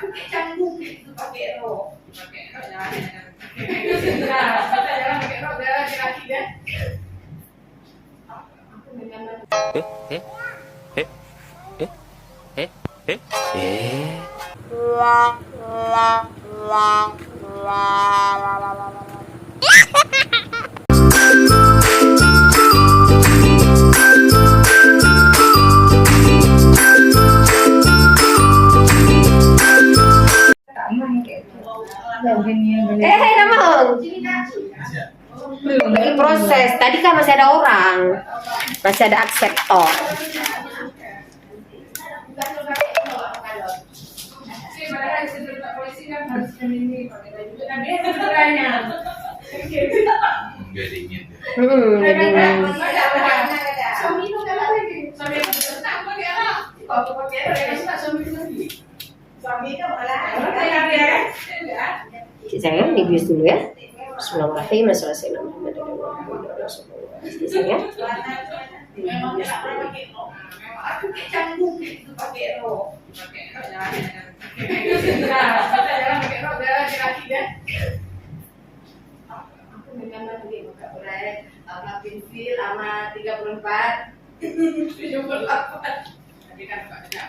Aku kayak canggung gitu pakai rok. Pakai rok jangan. Jangan pakai rok, jangan pakai kaki kan. Aku dengan Namang belum lagi proses. Tadi kan masih ada orang, masih ada akseptor. Sayang, dibius dulu ya. Bismillahirrahmanirrahim. Sayang. aku kayak canggung gitu pakai rok. Pakai rok jangan pakai rok, jangan pakai kaki kan. Aku dengan lagi buka berat sama pensil sama 34 78. Tadi kan enggak ada.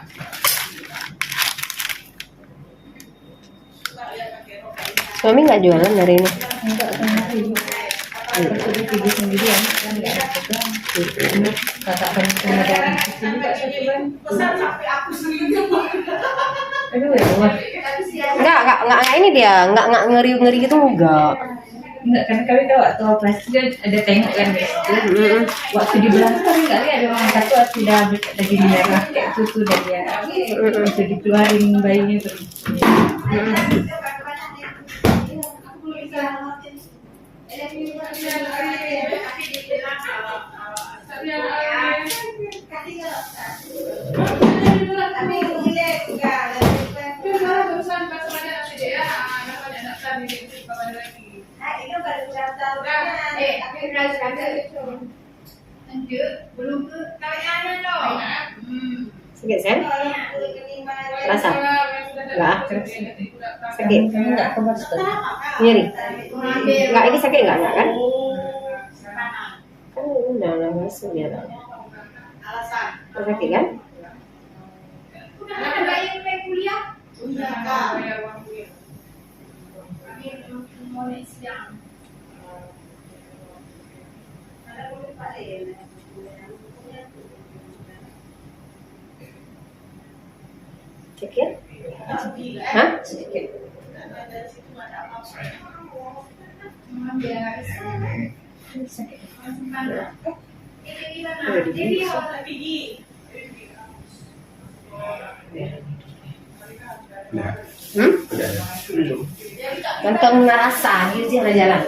Suami nggak jualan hari ini? Enggak, video sendirian kan nggak ada pegang. Kakak kan kemudian pesan sampai aku sendiri. aduh ya Allah. Enggak ini dia, enggak ngeri gitu enggak. Enggak, kan kami tahu waktu operasi kan ada tengok kan di situ. Waktu di belakang nggak lihat ada orang satu sudah lagi merah kayak itu tuh dan dia itu dikeluarin bayinya terus. Belum ke kalian dong. Sakit sen? Rasa? Enggak? Sakit? Enggak kemas tuh. Nyeri? Enggak, ini sakit enggak kan? Kan udah langsung ya. Alasan. Sakit kan? Udah ada bayar kuliah? Udah Kak. Kami mau siang. Ada boleh Pak ya. Sakit? Hah? Sedikit. Sakit. Belum. Ganteng ngerasa, dia jalan-jalan.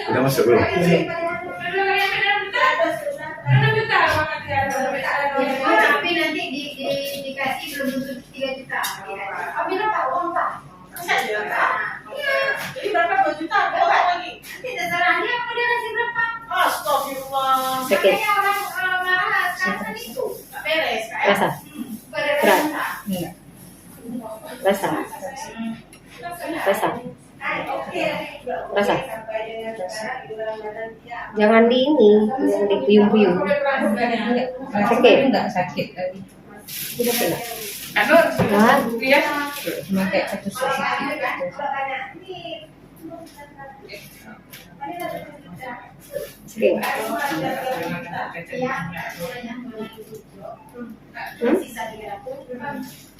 Udah masuk belum? Tapi nanti dikasih belum tentu 3 juta. Kami dapat uang Pak. Masa juta? Iya. Jadi berapa 2 juta? Berapa lagi? Nanti terserah dia mau dia kasih berapa. Astagfirullah. Sakit. Makanya orang marah sekarang itu. Tak beres kan? Rasa? Berat? Enggak. Rasa? Rasa? Rasa? Jangan di ini, jangan dipuyung-puyung. Sakit enggak sakit tadi. Tidak kena. Aduh, Kan? iya. Cuma kayak ketusuk sedikit. Sakit nggak?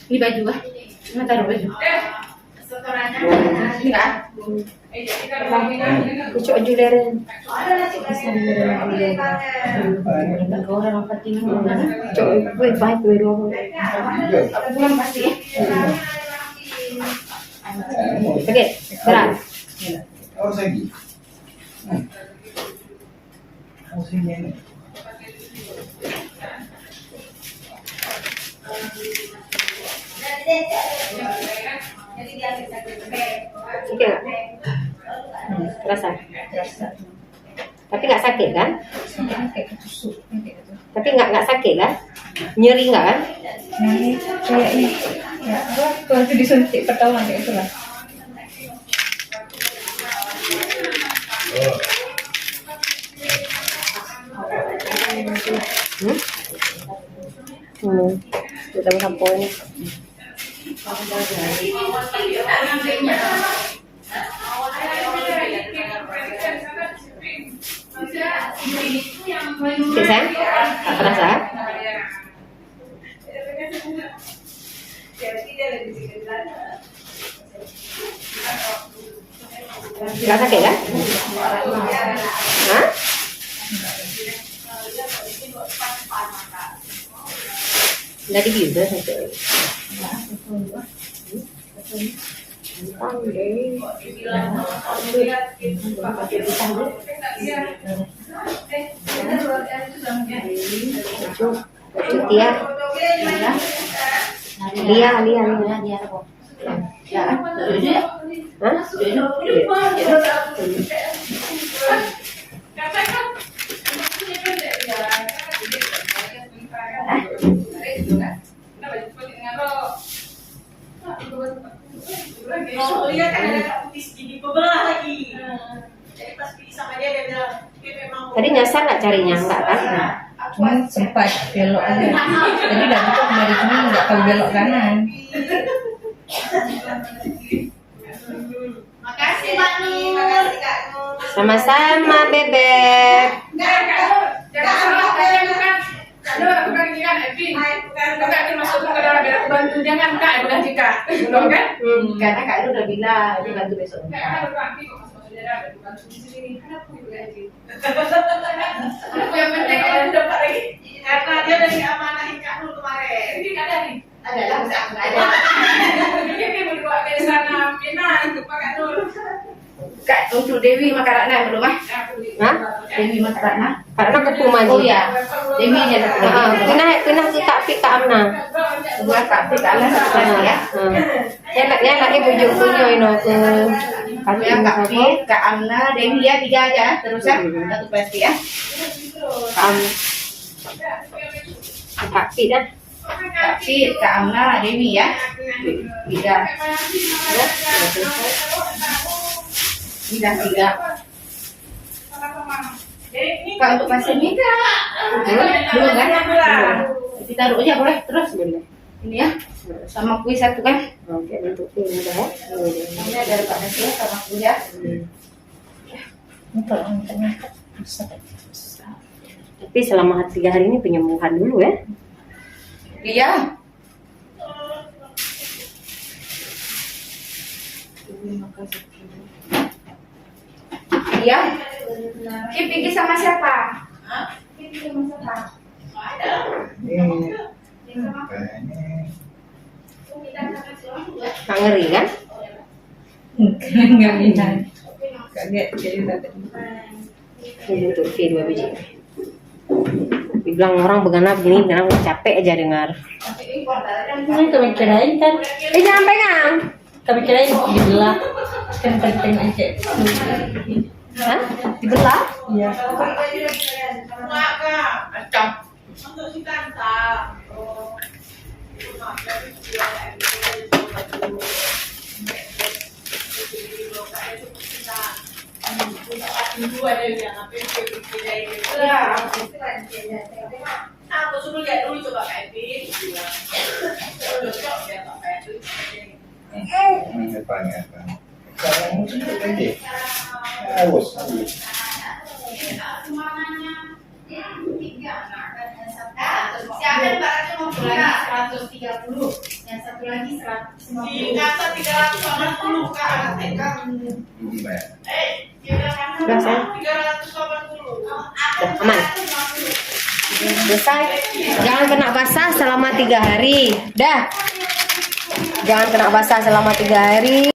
Ini baju ah. Cuma taruh baju. Enggak. Lucu aja leren. Orang apa tinggal? Coba gue baik gue doang. Pulang pasti ya. Sakit? Berat? Oh, lagi. Oh, sini. Sakit nggak? Rasa? Rasa. Tapi nggak sakit kan? Sakitnya kayak ketusuk kayak gitu. Tapi nggak sakit kan? Nyeri nggak kan? Nyari kayaknya ya waktu disuntik pertama kayak itulah. Kita sampo ini. Bisa? Tak terasa? Nggak sakit kan? Hah? Nggak dibius ya sakit. Tia. Lia. Hah? Oh iya kan ada Kak Putih segini bebelah lagi. Jadi pas pergi sama dia bilang dia memang. Tadi nyasar nggak carinya? Enggak kan? Sempat belok aja. Jadi dari itu kembali cuma nggak tahu belok kanan. Makasih Mbak Nur. Makasih Kak Nur. Sama-sama, Bebek. Bukan kan Evi, kakak ini masuk ke dalam biar aku bantu jangan kak, udah Kak, belum kan? Karena Kak Lu udah bilang dia bantu besok. Kak, aku kok masuk dalam biar aku bantu di sini. Kan aku juga Evi. Aku yang penting aku dapat lagi. Karena dia udah diamanahin Kak Nur kemarin. Ini nggak ada nih. Ada lah, bisa aku ada. Jadi dia berdoa ke sana, Pinang untuk Kak Nur. Kak, untuk Dewi Makarakna belum ah? Hah? Dewi Makarakna. Karena ketuman Oh ya, Dewi aja lah. Pindah ke Kak Fik, Kak Amna. Dua Kak Fik Amna satu lagi ya. Anaknya bujuk punya ini ke Ya Kak Fik, Kak Amna, Dewi ya 3 aja. Terus ya, satu pasti ya. Kak Fik dah. Kak Fik, Kak Amna, Dewi ya. 3. Tidak 3. Kak untuk pasien ini belum kan? Kita taruh aja boleh terus ini ya. Sama kuis satu kan? Oke, bentuk ini dah. Ini ada Pak Nasir sama kuis ya. Tapi selama 3 hari ini penyembuhan dulu ya. Iya. Iya. Ki pergi sama siapa? Ki pergi sama siapa? Nggak ngeri kan? Nggak bisa. Kaget jadi tadi. Ini bentuk V 2 biji. Dibilang orang begana begini, karena capek aja dengar. Ini kami kirain kan, Jangan pegang. kami kirain dibelah kan penting aja. Hah? Dibelah? Iya. Macam. Untuk si Tanta. Aku suruh lihat dulu coba Kak Evi. Siapa yang baratnya mau lagi 130, yang satu lagi 150. Kata 380 Kak, Udah, sayang. 380. Aman. Selesai. Jangan kena basah selama 3 hari. Dah. Jangan kena basah selama 3 hari.